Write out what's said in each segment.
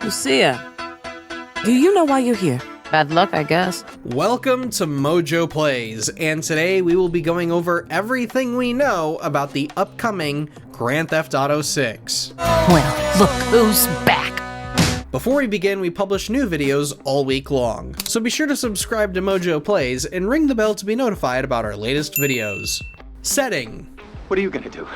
Lucia, do you know why you're here? Bad luck, I guess. Welcome to MojoPlays, and today we will be going over everything we know about the upcoming Grand Theft Auto 6. Well, look who's back. Before we begin, we publish new videos all week long, so be sure to subscribe to MojoPlays and ring the bell to be notified about our latest videos. Setting. What are you gonna do?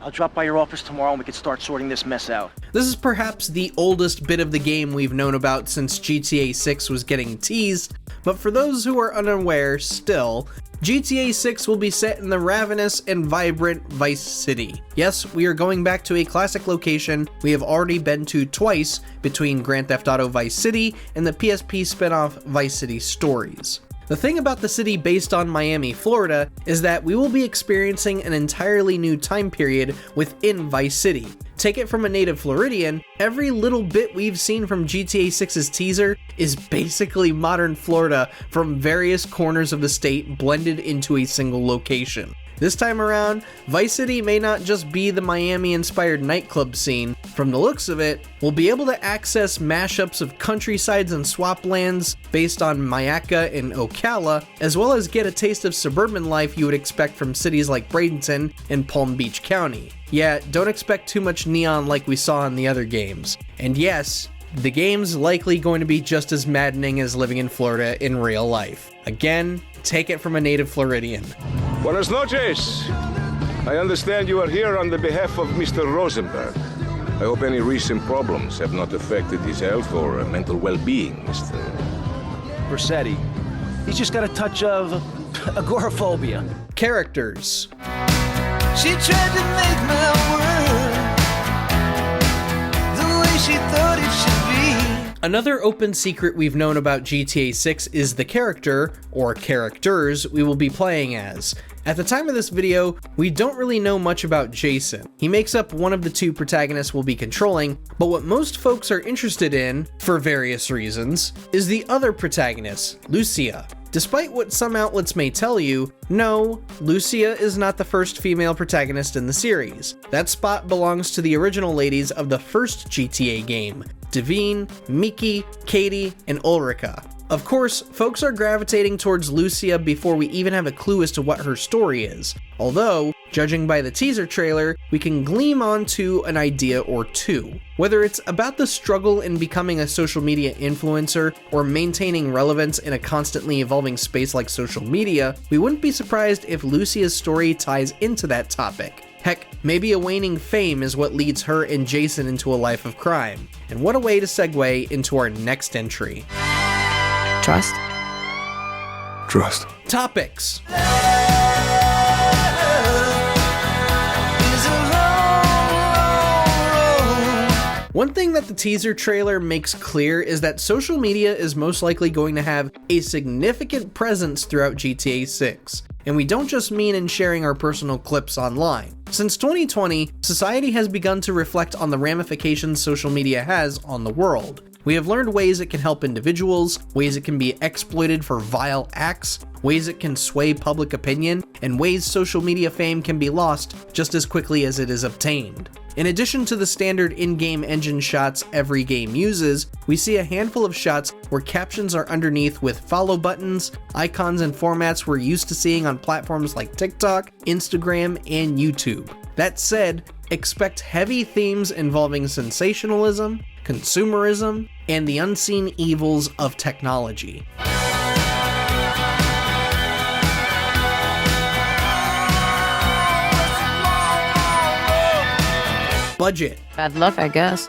I'll drop by your office tomorrow and we can start sorting this mess out. This is perhaps the oldest bit of the game we've known about since GTA 6 was getting teased, but for those who are unaware still, GTA 6 will be set in the ravenous and vibrant Vice City. Yes, we are going back to a classic location we have already been to twice between Grand Theft Auto Vice City and the PSP spin-off Vice City Stories. The thing about the city based on Miami, Florida, is that we will be experiencing an entirely new time period within Vice City. Take it from a native Floridian, every little bit we've seen from GTA 6's teaser is basically modern Florida from various corners of the state blended into a single location. This time around, Vice City may not just be the Miami-inspired nightclub scene. From the looks of it, we'll be able to access mashups of countrysides and swamplands based on Mayaca and Ocala, as well as get a taste of suburban life you would expect from cities like Bradenton and Palm Beach County. Yeah, don't expect too much neon like we saw in the other games. And yes, the game's likely going to be just as maddening as living in Florida in real life. Again, take it from a native Floridian. Buenas noches. I understand you are here on the behalf of Mr. Rosenberg. I hope any recent problems have not affected his health or mental well-being, Mr. Versetti, he's just got a touch of agoraphobia. Characters. She tried to make my world the way she thought it should be. Another open secret we've known about GTA 6 is the character, or characters, we will be playing as. At the time of this video, we don't really know much about Jason. He makes up one of the two protagonists we'll be controlling, but what most folks are interested in, for various reasons, is the other protagonist, Lucia. Despite what some outlets may tell you, no, Lucia is not the first female protagonist in the series. That spot belongs to the original ladies of the first GTA game, Devine, Miki, Katie, and Ulrika. Of course, folks are gravitating towards Lucia before we even have a clue as to what her story is. Although, judging by the teaser trailer, we can gleam onto an idea or two. Whether it's about the struggle in becoming a social media influencer or maintaining relevance in a constantly evolving space like social media, we wouldn't be surprised if Lucia's story ties into that topic. Heck, maybe a waning fame is what leads her and Jason into a life of crime. And what a way to segue into our next entry. Trust? Trust. Topics. One thing that the teaser trailer makes clear is that social media is most likely going to have a significant presence throughout GTA 6. And we don't just mean in sharing our personal clips online. Since 2020, society has begun to reflect on the ramifications social media has on the world. We have learned ways it can help individuals, ways it can be exploited for vile acts, ways it can sway public opinion, and ways social media fame can be lost just as quickly as it is obtained. In addition to the standard in-game engine shots every game uses, we see a handful of shots where captions are underneath with follow buttons, icons and formats we're used to seeing on platforms like TikTok, Instagram, and YouTube. That said, expect heavy themes involving sensationalism, consumerism, and the unseen evils of technology. Budget. Bad luck, I guess.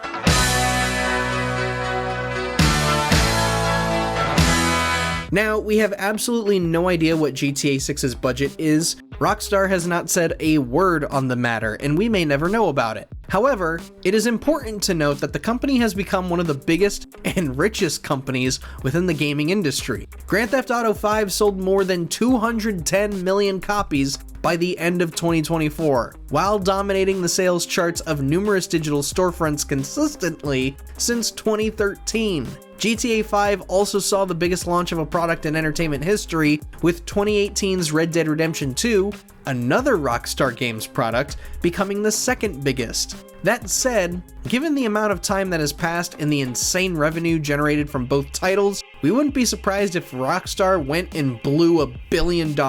Now, we have absolutely no idea what GTA 6's budget is. Rockstar has not said a word on the matter, and we may never know about it. However, it is important to note that the company has become one of the biggest and richest companies within the gaming industry. Grand Theft Auto 5 sold more than 210 million copies by the end of 2024, while dominating the sales charts of numerous digital storefronts consistently since 2013. GTA 5 also saw the biggest launch of a product in entertainment history with 2018's Red Dead Redemption 2, another Rockstar Games product, becoming the second biggest. That said, given the amount of time that has passed and the insane revenue generated from both titles, we wouldn't be surprised if Rockstar went and blew $1 billion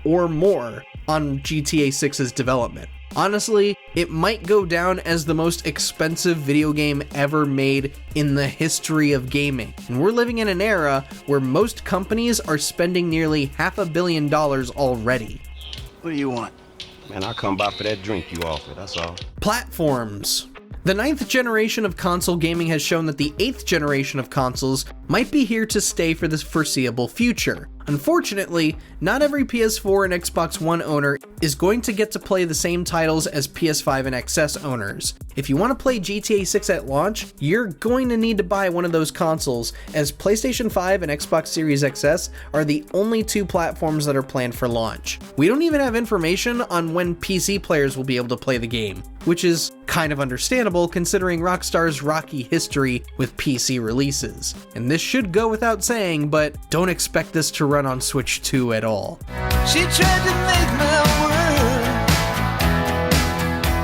or more on GTA 6's development. Honestly, it might go down as the most expensive video game ever made in the history of gaming. And we're living in an era where most companies are spending nearly $500 million already. What do you want? Man, I'll come by for that drink you offered, that's all. Platforms. The 9th generation of console gaming has shown that the 8th generation of consoles might be here to stay for the foreseeable future. Unfortunately, not every PS4 and Xbox One owner is going to get to play the same titles as PS5 and XS owners. If you want to play GTA 6 at launch, you're going to need to buy one of those consoles, as PlayStation 5 and Xbox Series XS are the only two platforms that are planned for launch. We don't even have information on when PC players will be able to play the game, which is kind of understandable considering Rockstar's rocky history with PC releases. And this should go without saying, but don't expect this to run on Switch 2 at all. She tried to make my world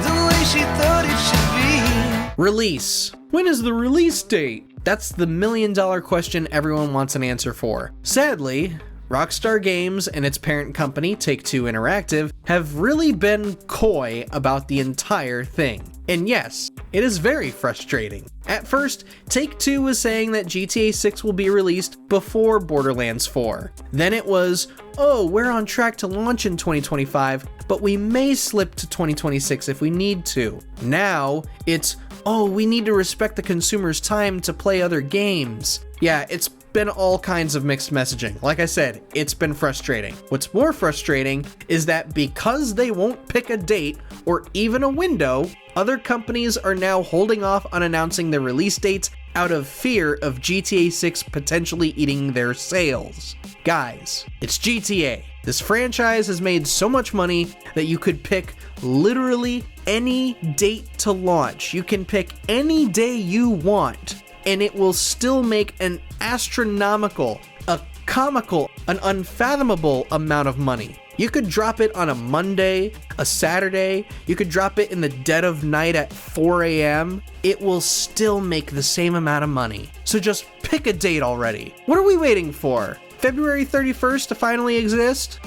the way she thought it should be. Release. When is the release date? That's the $1 million question everyone wants an answer for. Sadly, Rockstar Games and its parent company, Take-Two Interactive, have really been coy about the entire thing. And yes, it is very frustrating. At first, Take-Two was saying that GTA 6 will be released before Borderlands 4. Then it was, oh, we're on track to launch in 2025, but we may slip to 2026 if we need to. Now, it's, oh, we need to respect the consumer's time to play other games. Yeah, it's been all kinds of mixed messaging. Like I said, it's been frustrating. What's more frustrating is that because they won't pick a date or even a window, other companies are now holding off on announcing their release dates out of fear of GTA 6 potentially eating their sales. Guys, it's GTA. This franchise has made so much money that you could pick literally any date to launch. You can pick any day you want, and it will still make an astronomical, a comical, an unfathomable amount of money. You could drop it on a Monday, a Saturday, you could drop it in the dead of night at 4 a.m. It will still make the same amount of money. So just pick a date already. What are we waiting for? February 31st to finally exist?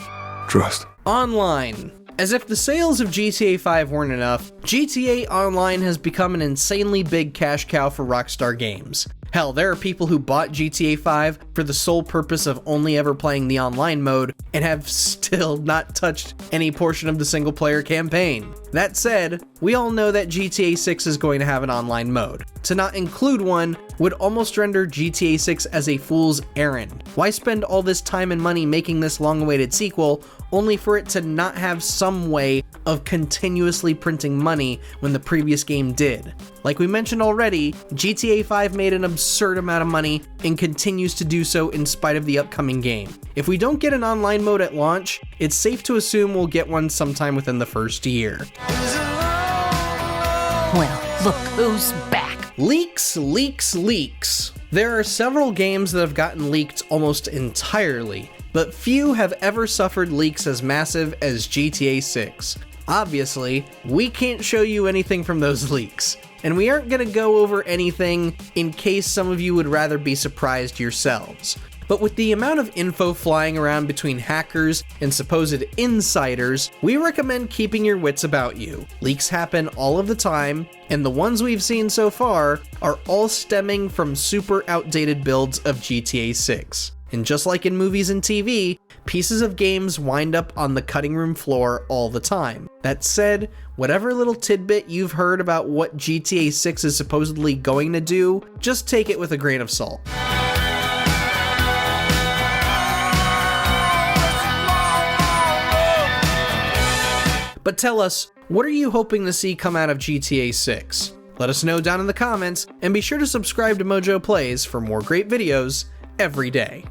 Trust. Online. As if the sales of GTA 5 weren't enough, GTA Online has become an insanely big cash cow for Rockstar Games. Hell, there are people who bought GTA 5 for the sole purpose of only ever playing the online mode and have still not touched any portion of the single player campaign. That said, we all know that GTA 6 is going to have an online mode. To not include one would almost render GTA 6 as a fool's errand. Why spend all this time and money making this long-awaited sequel only for it to not have some way of continuously printing money when the previous game did? Like we mentioned already, GTA 5 made an absurd amount of money and continues to do so in spite of the upcoming game. If we don't get an online mode at launch, it's safe to assume we'll get one sometime within the first year. Well, look who's back. Leaks, leaks, leaks. There are several games that have gotten leaked almost entirely, but few have ever suffered leaks as massive as GTA 6. Obviously, we can't show you anything from those leaks, and we aren't going to go over anything in case some of you would rather be surprised yourselves. But with the amount of info flying around between hackers and supposed insiders, we recommend keeping your wits about you. Leaks happen all of the time, and the ones we've seen so far are all stemming from super outdated builds of GTA 6. And just like in movies and TV, pieces of games wind up on the cutting room floor all the time. That said, whatever little tidbit you've heard about what GTA 6 is supposedly going to do, just take it with a grain of salt. But tell us, what are you hoping to see come out of GTA 6? Let us know down in the comments, and be sure to subscribe to MojoPlays for more great videos every day.